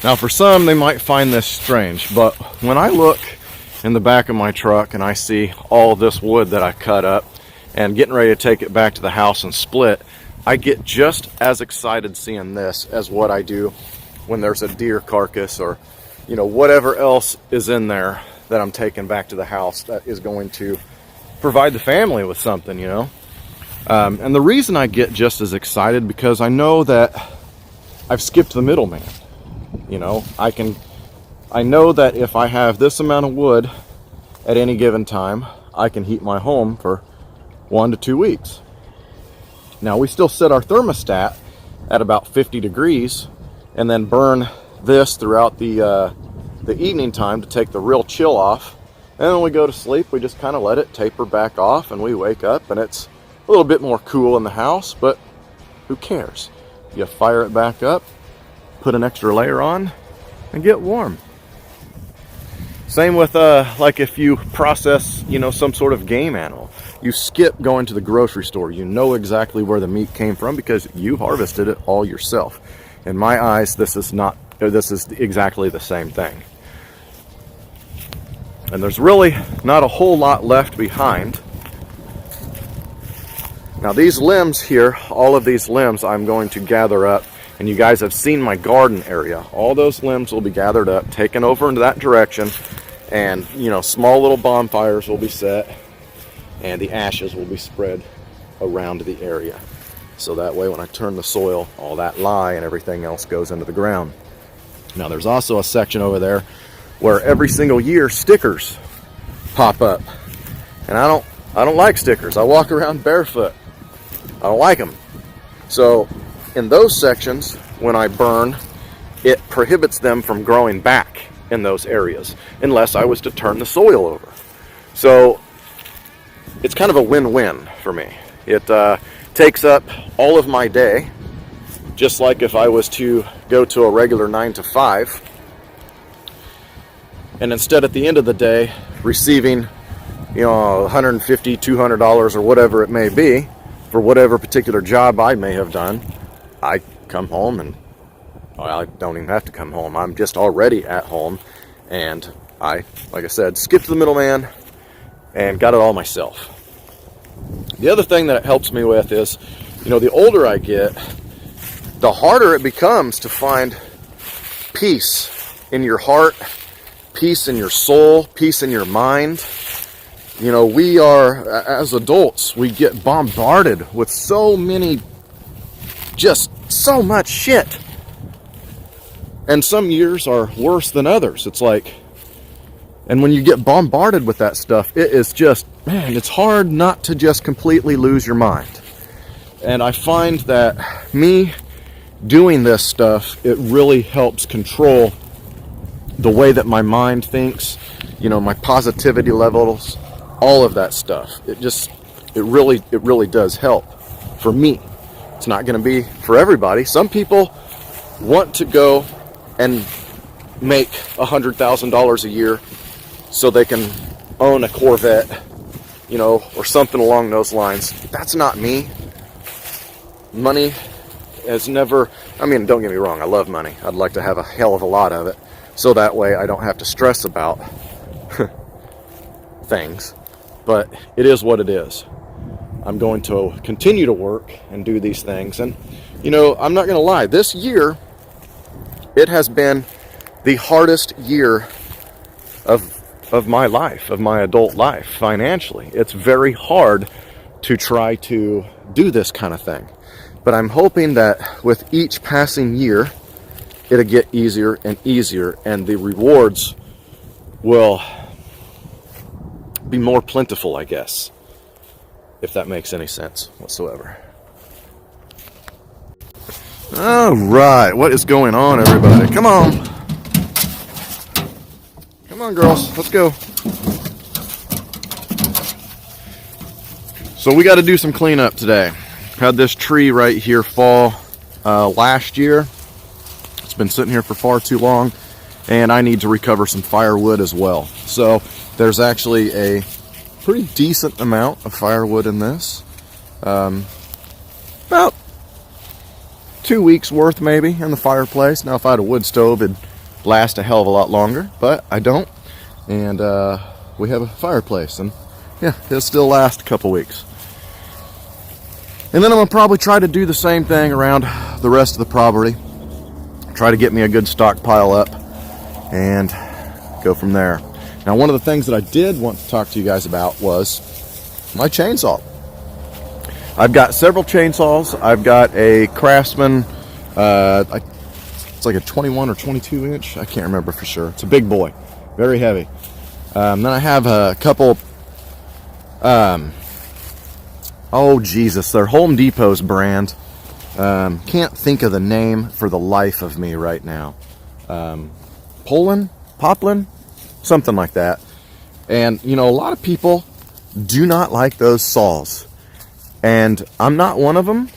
Now for some, they might find this strange, but when I look in the back of my truck and I see all this wood that I cut up and getting ready to take it back to the house and split, I get just as excited seeing this as what I do when there's a deer carcass or, you know, whatever else is in there that I'm taking back to the house that is going to provide the family with something, you know. And the reason I get just as excited, because I know that I've skipped the middleman. You know, I know that if I have this amount of wood at any given time, I can heat my home for 1 to 2 weeks. Now we still set our thermostat at about 50 degrees and then burn this throughout the evening time to take the real chill off. And then when we go to sleep, we just kind of let it taper back off, and we wake up and it's a little bit more cool in the house, but who cares? You fire it back up, put an extra layer on, and get warm. Same with like if you process, you know, some sort of game animal. You skip going to the grocery store. You know exactly where the meat came from because you harvested it all yourself. In my eyes, this is exactly the same thing. And there's really not a whole lot left behind. Now these limbs here, all of these limbs I'm going to gather up. And you guys have seen my garden area. All those limbs will be gathered up, taken over into that direction, and, you know, small little bonfires will be set, and the ashes will be spread around the area. So that way when I turn the soil, all that lye and everything else goes into the ground. Now there's also a section over there where every single year stickers pop up. And I don't like stickers. I walk around barefoot. I don't like them. So in those sections, when I burn, it prohibits them from growing back in those areas unless I was to turn the soil over. So it's kind of a win-win for me. It takes up all of my day, just like if I was to go to a regular 9 to 5, and instead at the end of the day receiving, you know, $150, $200 or whatever it may be for whatever particular job I may have done, I come home and, well, I don't even have to come home. I'm just already at home, and I, like I said, skipped the middleman and got it all myself. The other thing that it helps me with is, you know, the older I get, the harder it becomes to find peace in your heart, peace in your soul, peace in your mind. You know, we are, as adults, we get bombarded with so many, just so much shit. And some years are worse than others. It's like, and when you get bombarded with that stuff, it is just, man, it's hard not to just completely lose your mind. And I find that me doing this stuff, it really helps control the way that my mind thinks, you know, my positivity levels, all of that stuff. It really does help for me. It's not going to be for everybody. Some people want to go and make $100,000 a year so they can own a Corvette, you know, or something along those lines. That's not me. Money has never, I mean, don't get me wrong, I love money. I'd like to have a hell of a lot of it, so that way I don't have to stress about things. But it is what it is. I'm going to continue to work and do these things. And, you know, I'm not going to lie. This year, it has been the hardest year of my life, of my adult life, financially. It's very hard to try to do this kind of thing. But I'm hoping that with each passing year, it'll get easier and easier, and the rewards will be more plentiful, I guess, if that makes any sense whatsoever. All right, what is going on, everybody? Come on. Come on, girls, let's go. So we got to do some cleanup today. Had this tree right here fall last year. It's been sitting here for far too long, and I need to recover some firewood as well. So there's actually a pretty decent amount of firewood in this. About 2 weeks worth maybe in the fireplace. Now if I had a wood stove, it'd last a hell of a lot longer, but I don't. And we have a fireplace, and yeah, it'll still last a couple weeks. And then I'm gonna probably try to do the same thing around the rest of the property. Try to get me a good stockpile up and go from there. Now, one of the things that I did want to talk to you guys about was my chainsaw. I've got several chainsaws. I've got a Craftsman, it's like a 21 or 22 inch. I can't remember for sure. It's a big boy, very heavy. Then I have a couple, oh Jesus, they're Home Depot's brand. Can't think of the name for the life of me right now. Poplin, something like that. And you know, a lot of people do not like those saws, and I'm not one of them.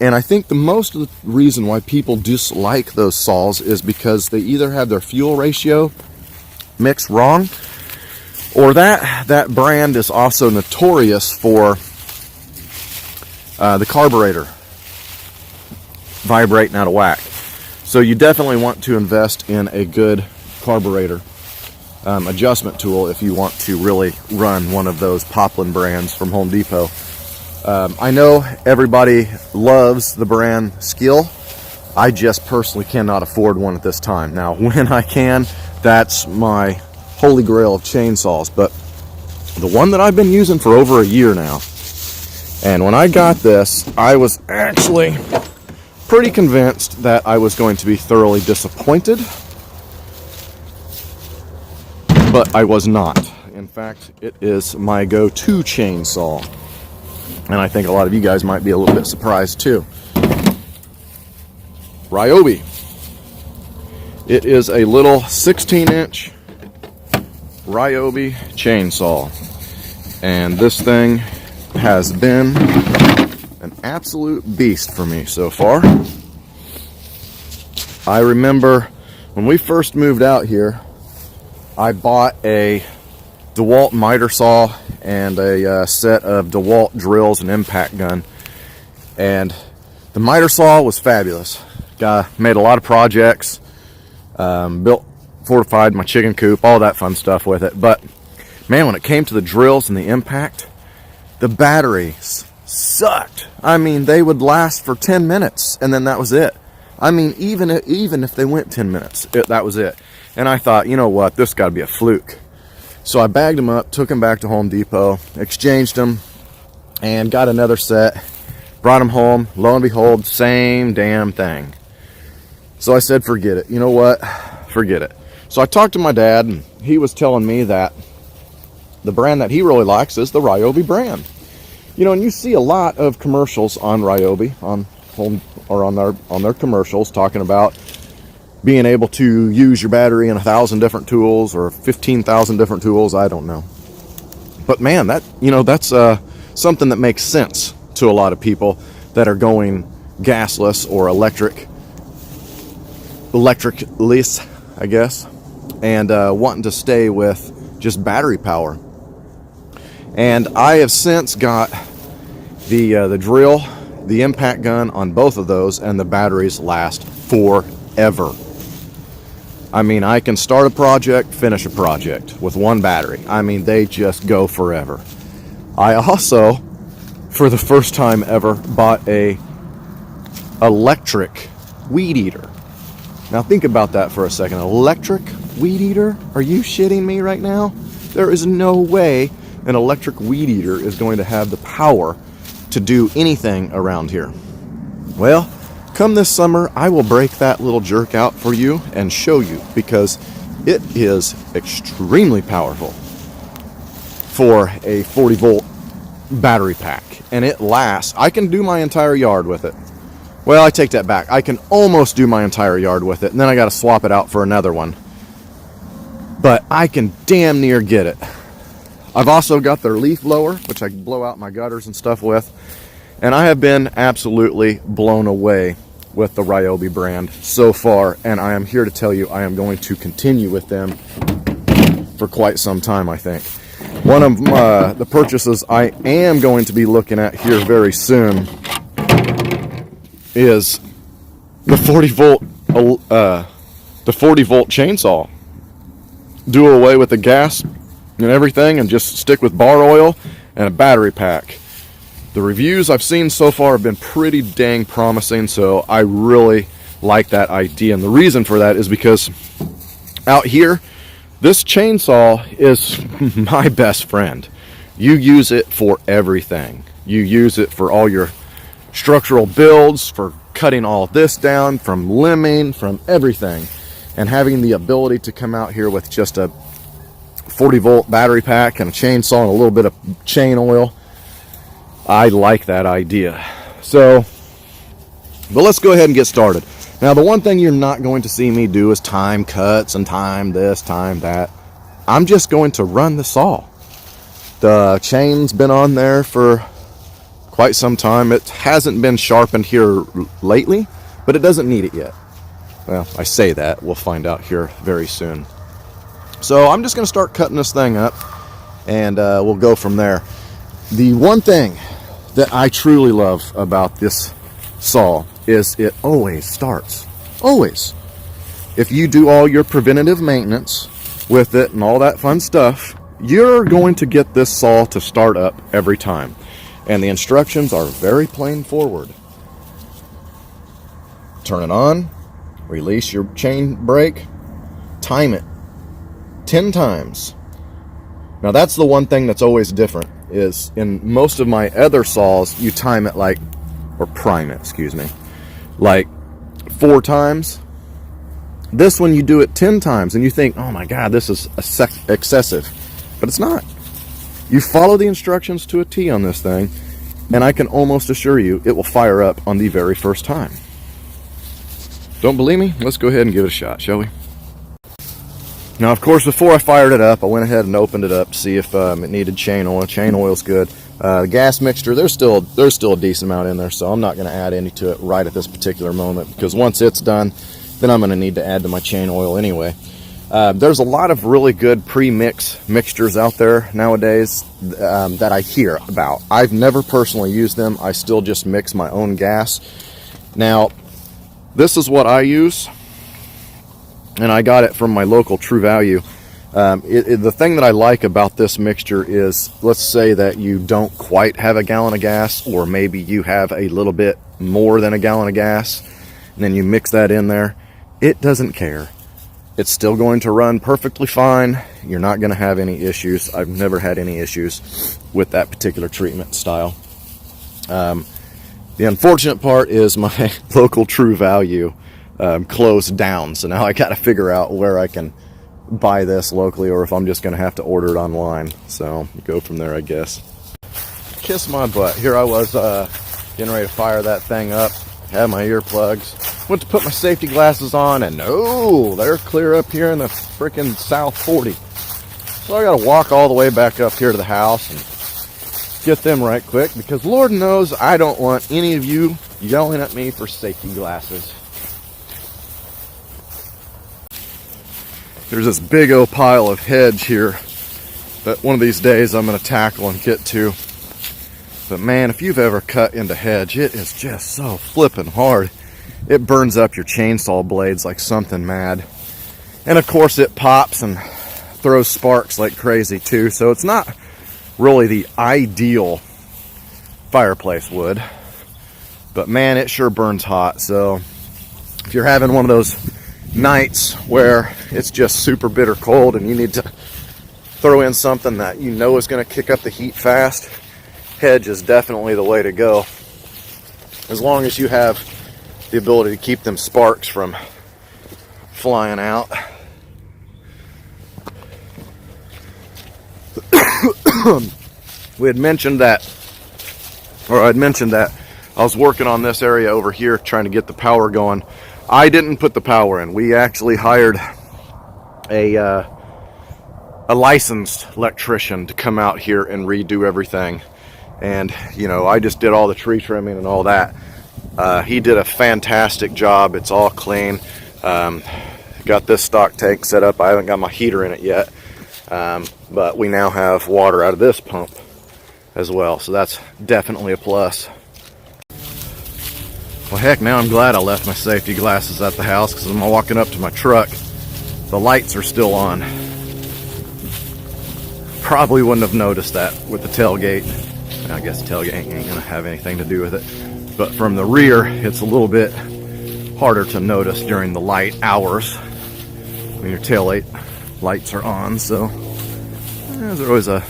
And I think the most of the reason why people dislike those saws is because they either have their fuel ratio mixed wrong, or that brand is also notorious for the carburetor vibrating out of whack. So you definitely want to invest in a good carburetor adjustment tool if you want to really run one of those Poplin brands from Home Depot. I know everybody loves the brand Skill. I just personally cannot afford one at this time. Now, when I can, that's my holy grail of chainsaws. But the one that I've been using for over a year now, and when I got this, I was actually pretty convinced that I was going to be thoroughly disappointed, but I was not. In fact, it is my go-to chainsaw, and I think a lot of you guys might be a little bit surprised too. Ryobi. It is a little 16-inch Ryobi chainsaw, and this thing has been an absolute beast for me so far. I remember when we first moved out here, I bought a DeWalt miter saw and a set of DeWalt drills and impact gun, and the miter saw was fabulous. Made a lot of projects, fortified my chicken coop, all that fun stuff with it. But man, when it came to the drills and the impact, the batteries sucked. I mean, they would last for 10 minutes and then that was it. I mean, even if they went 10 minutes, that was it. And I thought, you know what, this got to be a fluke. So I bagged them up, took them back to Home Depot, exchanged them, and got another set. Brought them home. Lo and behold, same damn thing. So I said, forget it. You know what? Forget it. So I talked to my dad, and he was telling me that the brand that he really likes is the Ryobi brand. You know, and you see a lot of commercials on Ryobi, on home or on their commercials, talking about being able to use your battery in 1,000 different tools or 15,000 different tools. I don't know, but man, that, you know, that's something that makes sense to a lot of people that are going gasless or electric-less, I guess, and wanting to stay with just battery power. And I have since got the drill, the impact gun on both of those, and the batteries last forever. I mean, I can start a project, finish a project with one battery. I mean, they just go forever. I also, for the first time ever, bought a electric weed eater. Now think about that for a second. Electric weed eater? Are you shitting me right now? There is no way an electric weed eater is going to have the power to do anything around here. Well, come this summer, I will break that little jerk out for you and show you, because it is extremely powerful for a 40 volt battery pack, and it lasts. I can do my entire yard with it. Well, I take that back. I can almost do my entire yard with it, and then I got to swap it out for another one. But I can damn near get it. I've also got their leaf blower, which I can blow out my gutters and stuff with. And I have been absolutely blown away with the Ryobi brand so far, and I am here to tell you I am going to continue with them for quite some time, I think. One of the purchases I am going to be looking at here very soon is the 40 volt the 40-volt chainsaw. Do away with the gas and everything and just stick with bar oil and a battery pack. The reviews I've seen so far have been pretty dang promising, so I really like that idea. And the reason for that is because out here, this chainsaw is my best friend. You use it for everything. You use it for all your structural builds, for cutting all this down, from limbing, from everything. And having the ability to come out here with just a 40-volt battery pack and a chainsaw and a little bit of chain oil, I like that idea. So, but let's go ahead and get started. Now, the one thing you're not going to see me do is time cuts and time this, time that. I'm just going to run the saw. The chain's been on there for quite some time. It hasn't been sharpened here lately, but it doesn't need it yet. Well, I say that. We'll find out here very soon. So I'm just going to start cutting this thing up, and we'll go from there. The one thing that I truly love about this saw is it always starts. Always. If you do all your preventative maintenance with it and all that fun stuff, you're going to get this saw to start up every time. And the instructions are very plain forward. Turn it on, release your chain brake, time it 10 times. Now that's the one thing that's always different, is in most of my other saws, you time it like, or prime it, excuse me, like 4 times. This one you do it 10 times and you think, oh my God, this is excessive. But it's not. You follow the instructions to a T on this thing, and I can almost assure you it will fire up on the very first time. Don't believe me? Let's go ahead and give it a shot, shall we? Now, of course, before I fired it up, I went ahead and opened it up to see if it needed chain oil. Chain oil's good. The gas mixture, there's still a decent amount in there, so I'm not going to add any to it right at this particular moment, because once it's done, then I'm going to need to add to my chain oil anyway. There's a lot of really good pre-mix mixtures out there nowadays that I hear about. I've never personally used them. I still just mix my own gas. Now, this is what I use, and I got it from my local True Value. The thing that I like about this mixture is, let's say that you don't quite have a gallon of gas, or maybe you have a little bit more than a gallon of gas, and then you mix that in there. It doesn't care. It's still going to run perfectly fine. You're not going to have any issues. I've never had any issues with that particular treatment style. The unfortunate part is my local True Value closed down, so now I got to figure out where I can buy this locally, or if I'm just going to have to order it online. So go from there, I guess. Kiss my butt. Here I was getting ready to fire that thing up. Had my earplugs. Went to put my safety glasses on, and no, they're clear up here in the freaking South 40. So I got to walk all the way back up here to the house and get them right quick, because Lord knows I don't want any of you yelling at me for safety glasses. There's this big old pile of hedge here that one of these days I'm going to tackle and get to. But man, if you've ever cut into hedge, it is just so flippin' hard. It burns up your chainsaw blades like something mad. And of course it pops and throws sparks like crazy too. So it's not really the ideal fireplace wood. But man, it sure burns hot. So if you're having one of those nights where it's just super bitter cold and you need to throw in something that you know is going to kick up the heat fast, hedge is definitely the way to go. As long as you have the ability to keep them sparks from flying out. I'd mentioned that I was working on this area over here trying to get the power going. I didn't put the power in. We actually hired a licensed electrician to come out here and redo everything. And, you know, I just did all the tree trimming and all that. He did a fantastic job. It's all clean. Got this stock tank set up. I haven't got my heater in it yet. But we now have water out of this pump as well. So that's definitely a plus. Well, heck, now I'm glad I left my safety glasses at the house, because when I'm walking up to my truck, the lights are still on. Probably wouldn't have noticed that with the tailgate. I guess the tailgate ain't gonna have anything to do with it. But from the rear, it's a little bit harder to notice during the light hours when your tail lights are on. So there's always a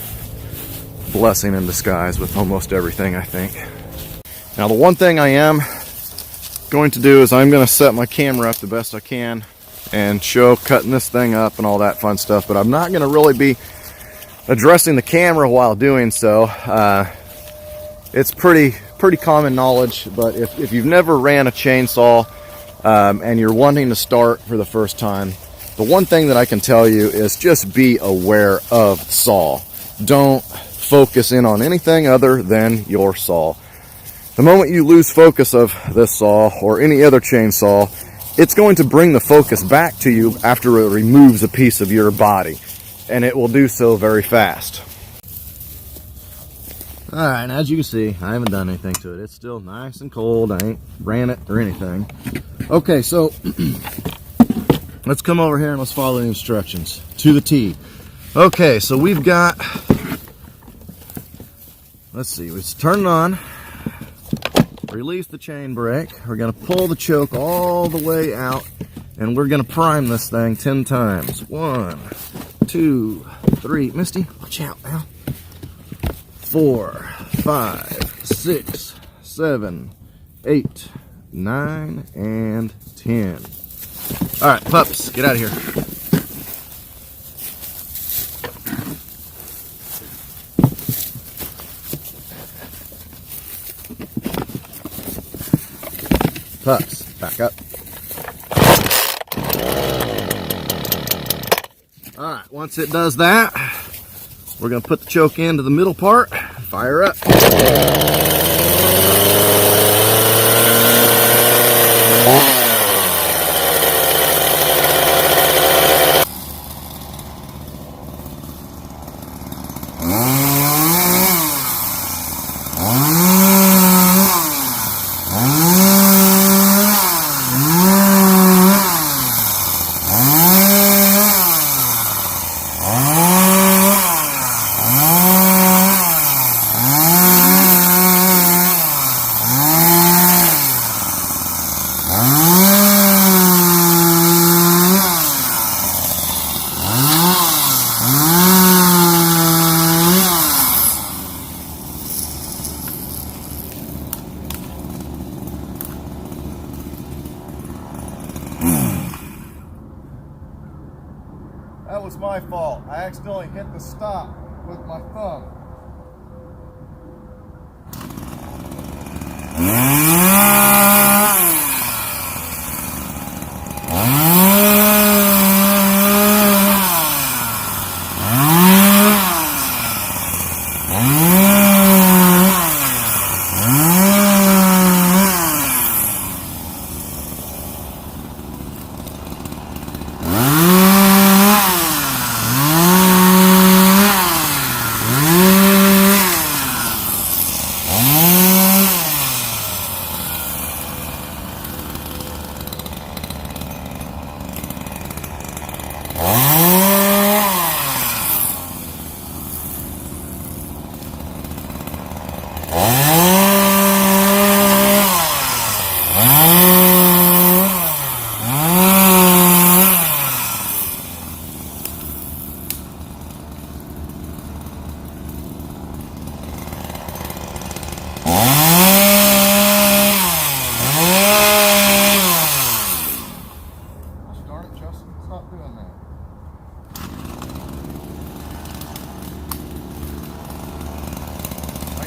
blessing in disguise with almost everything, I think. Now, the one thing I am going to do is I'm going to set my camera up the best I can and show cutting this thing up and all that fun stuff, but I'm not going to really be addressing the camera while doing so. It's pretty common knowledge, but if you've never ran a chainsaw and you're wanting to start for the first time, the one thing that I can tell you is just be aware of the saw. Don't focus in on anything other than your saw. The moment you lose focus of this saw or any other chainsaw, it's going to bring the focus back to you after it removes a piece of your body, and it will do so very fast. Alright, and as you can see, I haven't done anything to it. It's still nice and cold. I ain't ran it or anything. Okay, so let's come over here and let's follow the instructions to the T. Okay, so we've got, let's see, let's turn it on. Release the chain brake. We're going to pull the choke all the way out, and we're going to prime this thing 10 times. 1, 2, 3. Misty, watch out now. 4, 5, 6, 7, 8, 9, and 10. All right, pups, get out of here. Pups, back up. All right, once it does that, we're going to put the choke into the middle part, fire up. That was my fault. I accidentally hit the stop with my thumb.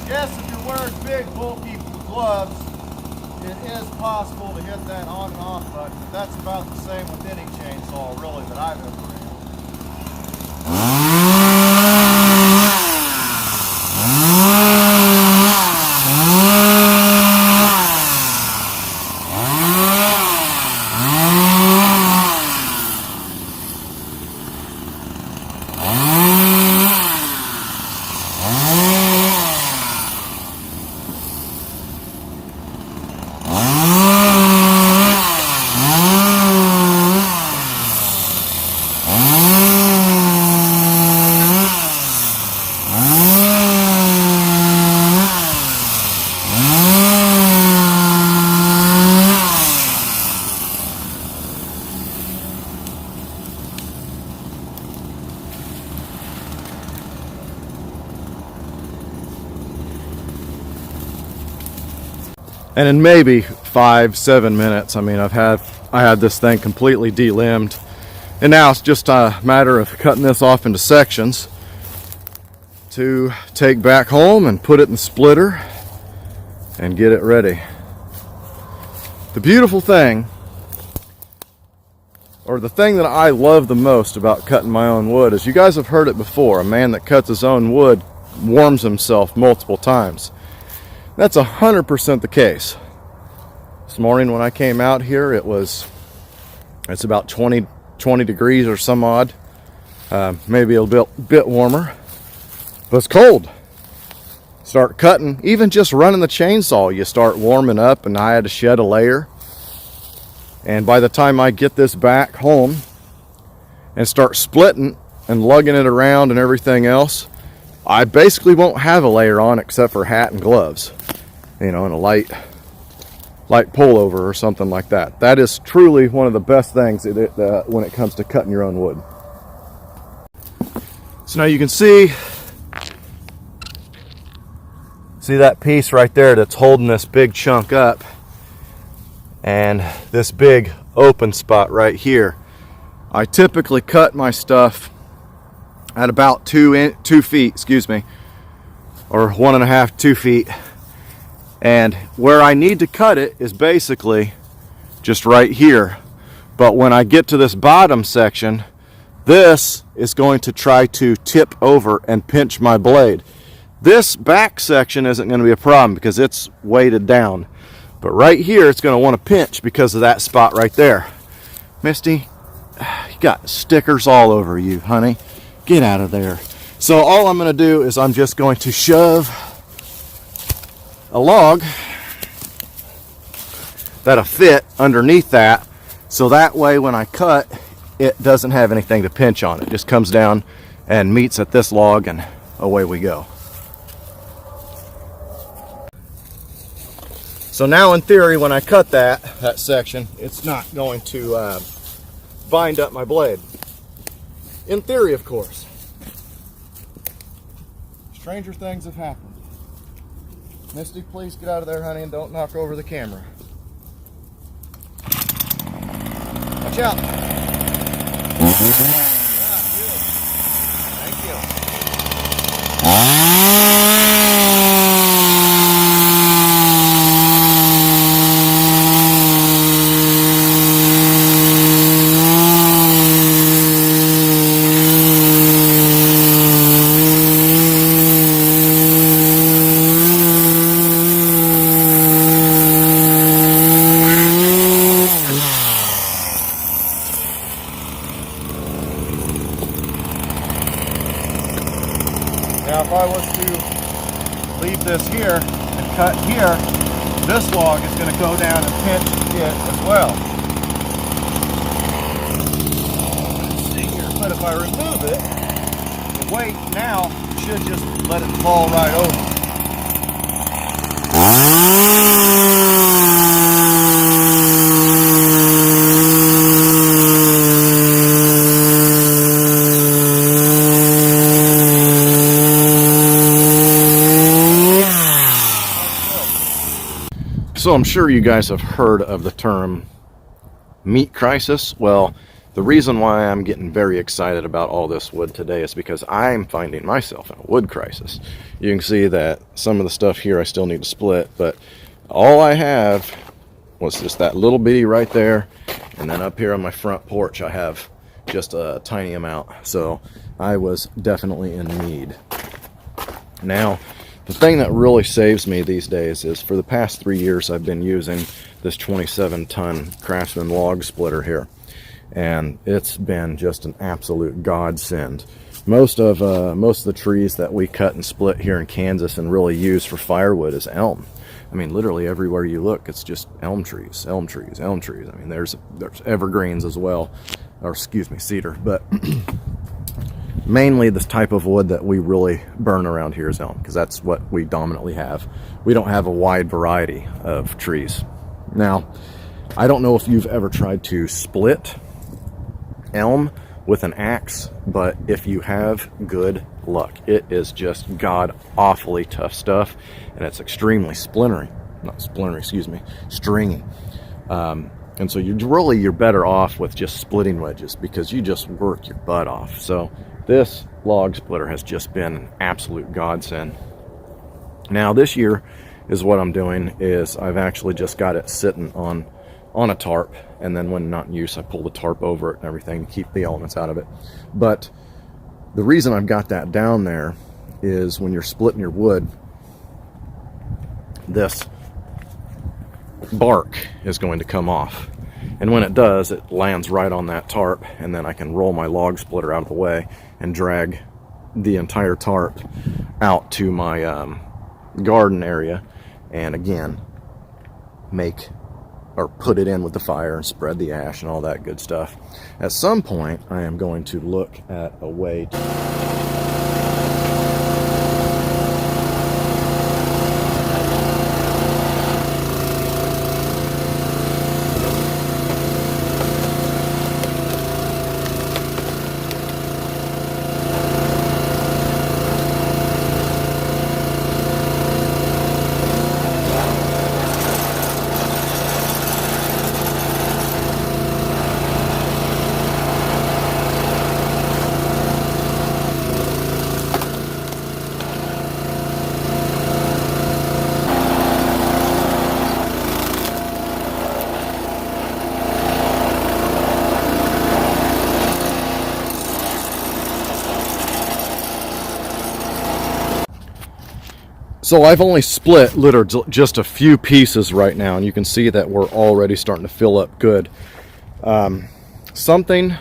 Yes, if you're wearing big, bulky gloves, it is possible to hit that on and off button, but that's about the same with any chainsaw, really, that I've ever ran. And in maybe 5-7 minutes, I mean, I had this thing completely de-limbed, and now it's just a matter of cutting this off into sections to take back home and put it in the splitter and get it ready. The beautiful thing, or the thing that I love the most about cutting my own wood, is you guys have heard it before. A man that cuts his own wood warms himself multiple times. That's 100% the case. This morning when I came out here, it's about 20 degrees or some odd, maybe a bit warmer, but it's cold. Start cutting, even just running the chainsaw, you start warming up, and I had to shed a layer. And by the time I get this back home and start splitting and lugging it around and everything else, I basically won't have a layer on except for hat and gloves, you know, and a light pullover or something like that. That is truly one of the best things when it comes to cutting your own wood. So now you can see that piece right there that's holding this big chunk up, and this big open spot right here. I typically cut my stuff at about 2 feet, excuse me, or 1.5, 2 feet. And where I need to cut it is basically just right here. But when I get to this bottom section, this is going to try to tip over and pinch my blade. This back section isn't going to be a problem because it's weighted down. But right here, it's going to want to pinch because of that spot right there. Misty, you got stickers all over you, honey. Get out of there. So all I'm going to do is I'm just going to shove a log that'll fit underneath that, so that way when I cut, it doesn't have anything to pinch on. It just comes down and meets at this log, and away we go. So now in theory, when I cut that section, it's not going to bind up my blade. In theory, of course. Stranger things have happened. Misty, please get out of there, honey, and don't knock over the camera. Watch out. Yeah, good. Thank you. Now if I was to leave this here and cut here, this log is going to go down and pinch it as well. Let's see here. But if I remove it, the weight now should just let it fall right over. So I'm sure you guys have heard of the term meat crisis. Well, the reason why I'm getting very excited about all this wood today is because I'm finding myself in a wood crisis. You can see that some of the stuff here I still need to split, but all I have was just that little bitty right there, and then up here on my front porch I have just a tiny amount. So I was definitely in need. Now, the thing that really saves me these days is for the past 3 years I've been using this 27-ton Craftsman Log Splitter here, and it's been just an absolute godsend. Most of the trees that we cut and split here in Kansas and really use for firewood is elm. I mean, literally everywhere you look, it's just elm trees, elm trees, elm trees. I mean, there's evergreens as well, or excuse me, cedar, but mainly the type of wood that we really burn around here is elm, because that's what we dominantly have. We don't have a wide variety of trees. Now, I don't know if you've ever tried to split elm with an axe, but if you have, good luck. It is just god awfully tough stuff, and it's extremely splintery. not splintering, excuse me, stringy. And so you're better off with just splitting wedges because you just work your butt off. So this log splitter has just been an absolute godsend. Now this year is what I'm doing is I've actually just got it sitting on a tarp, and then when not in use I pull the tarp over it and everything to keep the elements out of it. But the reason I've got that down there is when you're splitting your wood, this bark is going to come off, and when it does, it lands right on that tarp, and then I can roll my log splitter out of the way and drag the entire tarp out to my garden area, and again make or put it in with the fire and spread the ash and all that good stuff. At some point I am going to look at a way to So I've only split literally just a few pieces right now, and you can see that we're already starting to fill up good. Something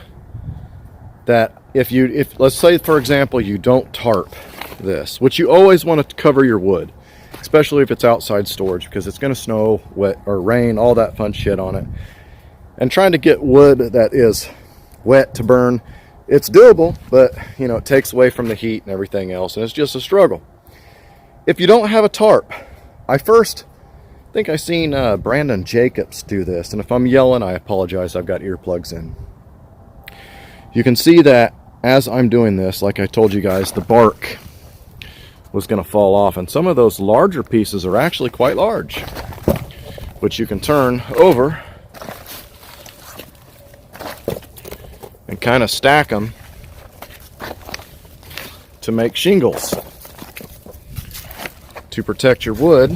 that if let's say for example you don't tarp this, which you always want to cover your wood, especially if it's outside storage, because it's going to snow, wet, or rain, all that fun shit on it. And trying to get wood that is wet to burn, it's doable, but you know, it takes away from the heat and everything else, and it's just a struggle. If you don't have a tarp, I think I seen Brandon Jacobs do this, and if I'm yelling, I apologize, I've got earplugs in. You can see that as I'm doing this, like I told you guys, the bark was going to fall off, and some of those larger pieces are actually quite large, which you can turn over and kind of stack them to make shingles to protect your wood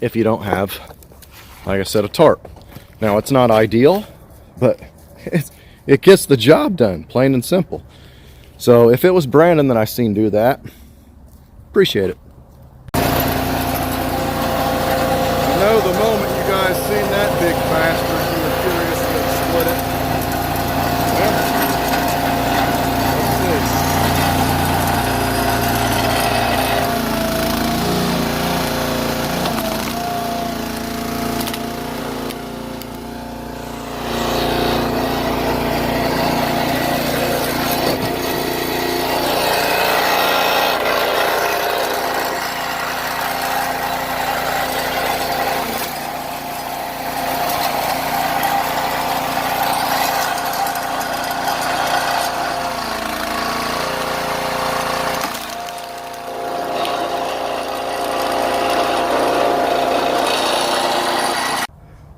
if you don't have, like I said, a tarp. Now it's not ideal, but it gets the job done, plain and simple. So if it was Brandon that I seen do that, appreciate it. I know the moment you guys seen that big bastard, you were curious to split it. Well, let's see.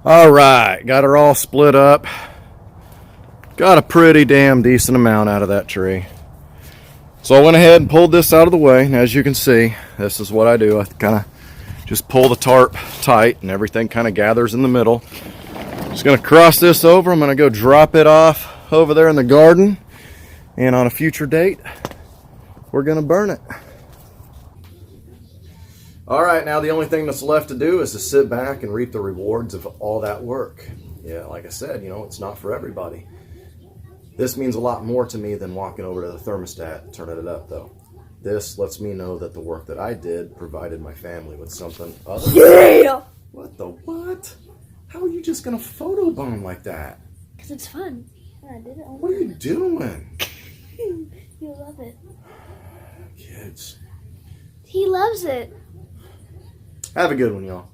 All right, got her all split up. Got a pretty damn decent amount out of that tree. So I went ahead and pulled this out of the way, and as you can see, this is what I do. I kind of just pull the tarp tight and everything kind of gathers in the middle. Just gonna cross this over. I'm gonna go drop it off over there in the garden, and on a future date, we're gonna burn it. All right, now the only thing that's left to do is to sit back and reap the rewards of all that work. Yeah, like I said, you know, it's not for everybody. This means a lot more to me than walking over to the thermostat and turning it up, though. This lets me know that the work that I did provided my family with something other. Yeah! What the what? How are you just gonna photobomb like that? Because it's fun. I did it on What are you doing? You'll love it. Kids. He loves it. Have a good one, y'all.